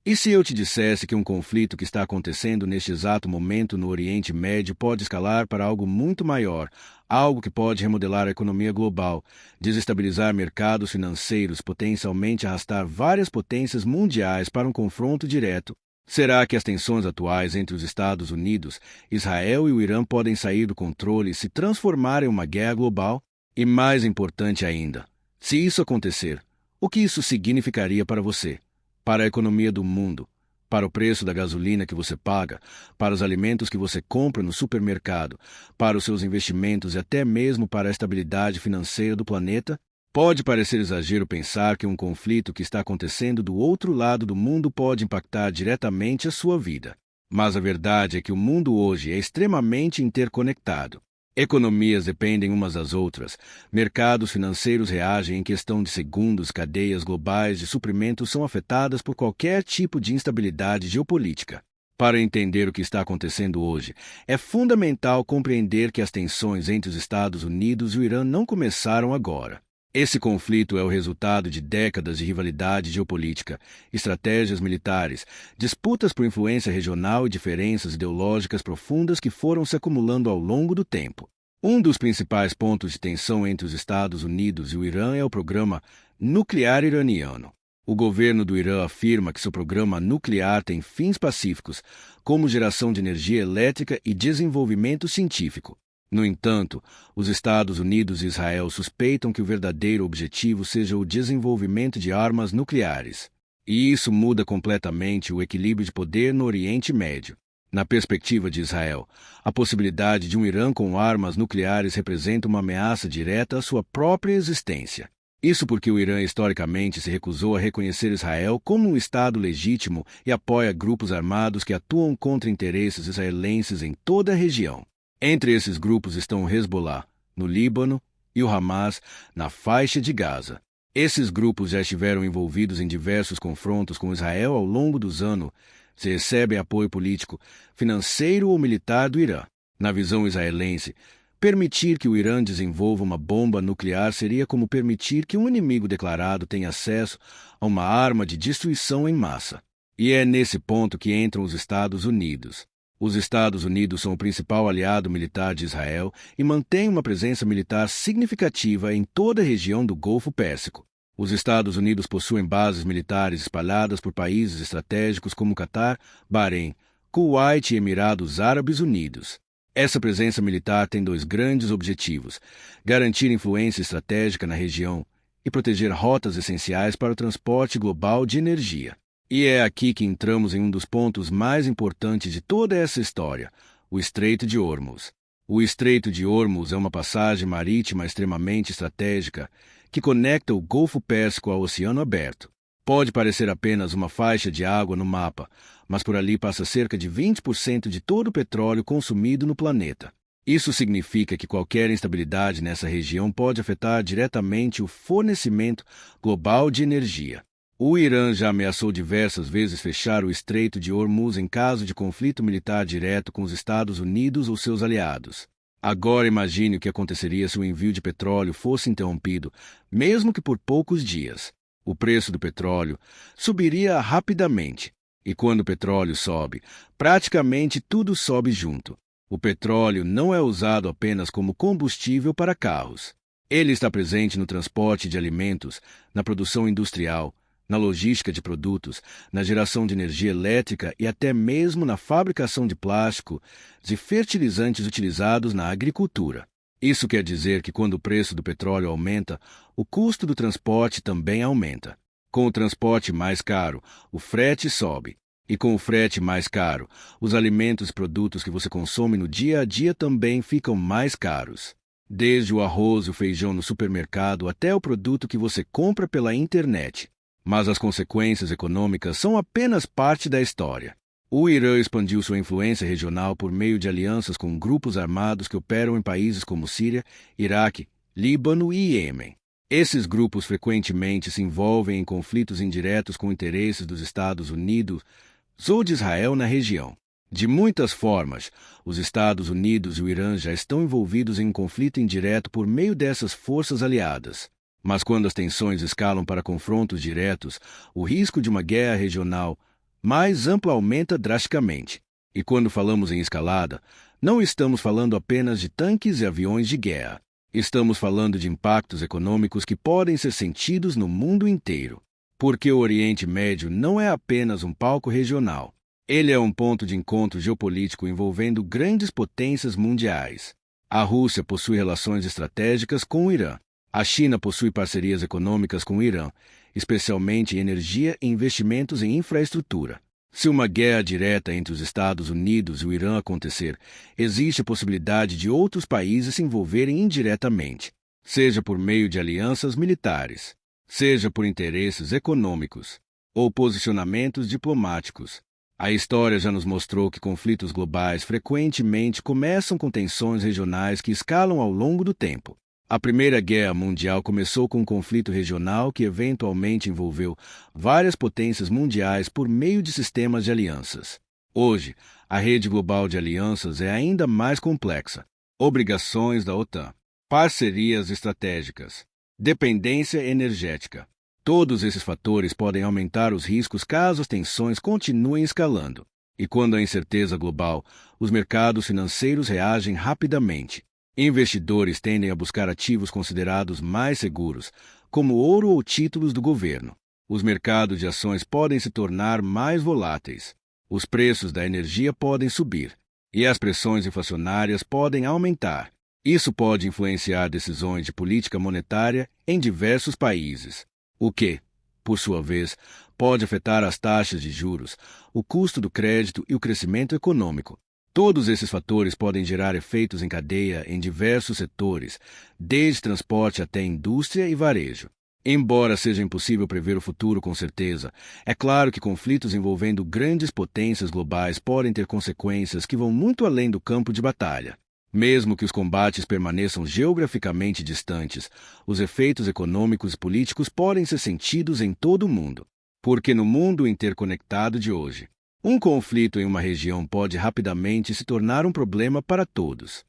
E se eu te dissesse que um conflito que está acontecendo neste exato momento no Oriente Médio pode escalar para algo muito maior, algo que pode remodelar a economia global, desestabilizar mercados financeiros, potencialmente arrastar várias potências mundiais para um confronto direto? Será que as tensões atuais entre os Estados Unidos, Israel e o Irã podem sair do controle e se transformar em uma guerra global? E mais importante ainda, se isso acontecer, o que isso significaria para você, para a economia do mundo, para o preço da gasolina que você paga, para os alimentos que você compra no supermercado, para os seus investimentos e até mesmo para a estabilidade financeira do planeta? Pode parecer exagero pensar que um conflito que está acontecendo do outro lado do mundo pode impactar diretamente a sua vida. Mas a verdade é que o mundo hoje é extremamente interconectado. Economias dependem umas das outras, mercados financeiros reagem em questão de segundos, cadeias globais de suprimentos são afetadas por qualquer tipo de instabilidade geopolítica. Para entender o que está acontecendo hoje, é fundamental compreender que as tensões entre os Estados Unidos e o Irã não começaram agora. Esse conflito é o resultado de décadas de rivalidade geopolítica, estratégias militares, disputas por influência regional e diferenças ideológicas profundas que foram se acumulando ao longo do tempo. Um dos principais pontos de tensão entre os Estados Unidos e o Irã é o programa nuclear iraniano. O governo do Irã afirma que seu programa nuclear tem fins pacíficos, como geração de energia elétrica e desenvolvimento científico. No entanto, os Estados Unidos e Israel suspeitam que o verdadeiro objetivo seja o desenvolvimento de armas nucleares. E isso muda completamente o equilíbrio de poder no Oriente Médio. Na perspectiva de Israel, a possibilidade de um Irã com armas nucleares representa uma ameaça direta à sua própria existência. Isso porque o Irã historicamente se recusou a reconhecer Israel como um Estado legítimo e apoia grupos armados que atuam contra interesses israelenses em toda a região. Entre esses grupos estão o Hezbollah, no Líbano, e o Hamas, na faixa de Gaza. Esses grupos já estiveram envolvidos em diversos confrontos com Israel ao longo dos anos, se recebem apoio político, financeiro ou militar do Irã. Na visão israelense, permitir que o Irã desenvolva uma bomba nuclear seria como permitir que um inimigo declarado tenha acesso a uma arma de destruição em massa. E é nesse ponto que entram os Estados Unidos. Os Estados Unidos são o principal aliado militar de Israel e mantêm uma presença militar significativa em toda a região do Golfo Pérsico. Os Estados Unidos possuem bases militares espalhadas por países estratégicos como Catar, Bahrein, Kuwait e Emirados Árabes Unidos. Essa presença militar tem dois grandes objetivos: garantir influência estratégica na região e proteger rotas essenciais para o transporte global de energia. E é aqui que entramos em um dos pontos mais importantes de toda essa história, o Estreito de Hormuz. O Estreito de Hormuz é uma passagem marítima extremamente estratégica que conecta o Golfo Pérsico ao Oceano Aberto. Pode parecer apenas uma faixa de água no mapa, mas por ali passa cerca de 20% de todo o petróleo consumido no planeta. Isso significa que qualquer instabilidade nessa região pode afetar diretamente o fornecimento global de energia. O Irã já ameaçou diversas vezes fechar o Estreito de Hormuz em caso de conflito militar direto com os Estados Unidos ou seus aliados. Agora imagine o que aconteceria se o envio de petróleo fosse interrompido, mesmo que por poucos dias. O preço do petróleo subiria rapidamente, e quando o petróleo sobe, praticamente tudo sobe junto. O petróleo não é usado apenas como combustível para carros. Ele está presente no transporte de alimentos, na produção industrial, na logística de produtos, na geração de energia elétrica e até mesmo na fabricação de plástico e fertilizantes utilizados na agricultura. Isso quer dizer que quando o preço do petróleo aumenta, o custo do transporte também aumenta. Com o transporte mais caro, o frete sobe. E com o frete mais caro, os alimentos e produtos que você consome no dia a dia também ficam mais caros. Desde o arroz e o feijão no supermercado até o produto que você compra pela internet. Mas as consequências econômicas são apenas parte da história. O Irã expandiu sua influência regional por meio de alianças com grupos armados que operam em países como Síria, Iraque, Líbano e Iêmen. Esses grupos frequentemente se envolvem em conflitos indiretos com interesses dos Estados Unidos ou de Israel na região. De muitas formas, os Estados Unidos e o Irã já estão envolvidos em um conflito indireto por meio dessas forças aliadas. Mas quando as tensões escalam para confrontos diretos, o risco de uma guerra regional mais ampla aumenta drasticamente. E quando falamos em escalada, não estamos falando apenas de tanques e aviões de guerra. Estamos falando de impactos econômicos que podem ser sentidos no mundo inteiro. Porque o Oriente Médio não é apenas um palco regional. Ele é um ponto de encontro geopolítico envolvendo grandes potências mundiais. A Rússia possui relações estratégicas com o Irã. A China possui parcerias econômicas com o Irã, especialmente em energia e investimentos em infraestrutura. Se uma guerra direta entre os Estados Unidos e o Irã acontecer, existe a possibilidade de outros países se envolverem indiretamente, seja por meio de alianças militares, seja por interesses econômicos ou posicionamentos diplomáticos. A história já nos mostrou que conflitos globais frequentemente começam com tensões regionais que escalam ao longo do tempo. A Primeira Guerra Mundial começou com um conflito regional que eventualmente envolveu várias potências mundiais por meio de sistemas de alianças. Hoje, a rede global de alianças é ainda mais complexa. Obrigações da OTAN, parcerias estratégicas, dependência energética. Todos esses fatores podem aumentar os riscos caso as tensões continuem escalando. E quando há incerteza global, os mercados financeiros reagem rapidamente. Investidores tendem a buscar ativos considerados mais seguros, como ouro ou títulos do governo. Os mercados de ações podem se tornar mais voláteis. Os preços da energia podem subir. E as pressões inflacionárias podem aumentar. Isso pode influenciar decisões de política monetária em diversos países, o que, por sua vez, pode afetar as taxas de juros, o custo do crédito e o crescimento econômico. Todos esses fatores podem gerar efeitos em cadeia em diversos setores, desde transporte até indústria e varejo. Embora seja impossível prever o futuro com certeza, é claro que conflitos envolvendo grandes potências globais podem ter consequências que vão muito além do campo de batalha. Mesmo que os combates permaneçam geograficamente distantes, os efeitos econômicos e políticos podem ser sentidos em todo o mundo. Porque no mundo interconectado de hoje, um conflito em uma região pode rapidamente se tornar um problema para todos.